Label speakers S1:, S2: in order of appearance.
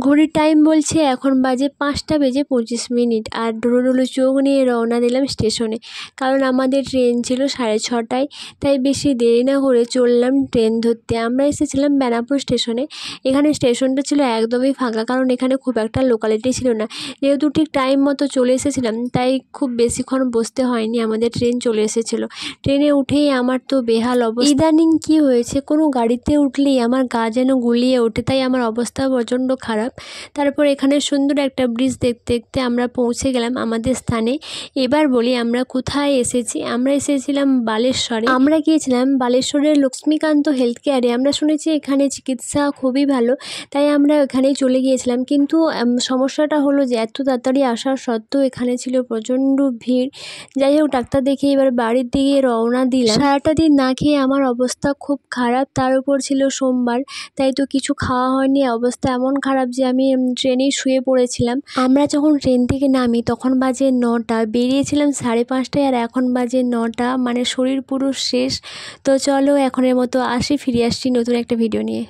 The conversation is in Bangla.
S1: ঘড়ির টাইম বলছে এখন বাজে 5:25 আর ঢুলুঢুলু চোখ নিয়ে রওনা দিলাম স্টেশনে, কারণ আমাদের ট্রেন ছিল 6:30টায়। তাই বেশি দেরি না করে চললাম ট্রেন ধরতে। আমরা এসেছিলাম বেনাপুর স্টেশনে। এখানে স্টেশনটা ছিল একদমই ফাঁকা, কারণ এখানে খুব একটা লোকালিটি ছিল না। যেহেতু ঠিক টাইম মতো চলে এসেছিলাম, তাই খুব বেশিক্ষণ বসতে হয়নি, আমাদের ট্রেন চলে এসেছিলো। ট্রেনে উঠেই আমার তো বেহাল অবস্থা। ইদানিং কি হয়েছে, কোনো গাড়িতে উঠলেই আমার গা যেন গুলিয়ে ওঠে, তাই আমার অবস্থা প্রচণ্ড খারাপ। তারপর এখানে সুন্দর একটা ব্রিজ দেখতে দেখতে আমরা পৌঁছে গেলাম আমাদের স্থানে। এবার বলি আমরা কোথায় এসেছি। আমরা এসেছিলাম বালেশ্বরে। আমরা গিয়েছিলাম বালেশ্বরের লক্ষ্মীকান্ত হেলথ কেয়ারে। আমরা শুনেছি এখানে চিকিৎসা খুবই ভালো, তাই আমরা এখানেই চলে গিয়েছিলাম। কিন্তু সমস্যাটা হলো যে এত তাড়াতাড়ি আসার সত্ত্বেও এখানে ছিল প্রচণ্ড ভিড়। যাই হোক, ডাক্তার দেখিয়ে এবার বাড়ির দিকে রওনা দিলাম। সারাটা দিন না খেয়ে আমার অবস্থা খুব খারাপ, তার উপর ছিল সোমবার, তাই তো কিছু খাওয়া হয়নি। অবস্থা এমন খারাপ যে আমি ট্রেনেই শুয়ে পড়েছিলাম। আমরা যখন ট্রেন থেকে নামি তখন বাজে 9টা, বেরিয়েছিলাম 5:30টায়, আর এখন বাজে 9টা, মানে শরীর পুরো শেষ। তো চলো এখনের মতো আসি, ফিরে আসছি নতুন একটা ভিডিও নিয়ে।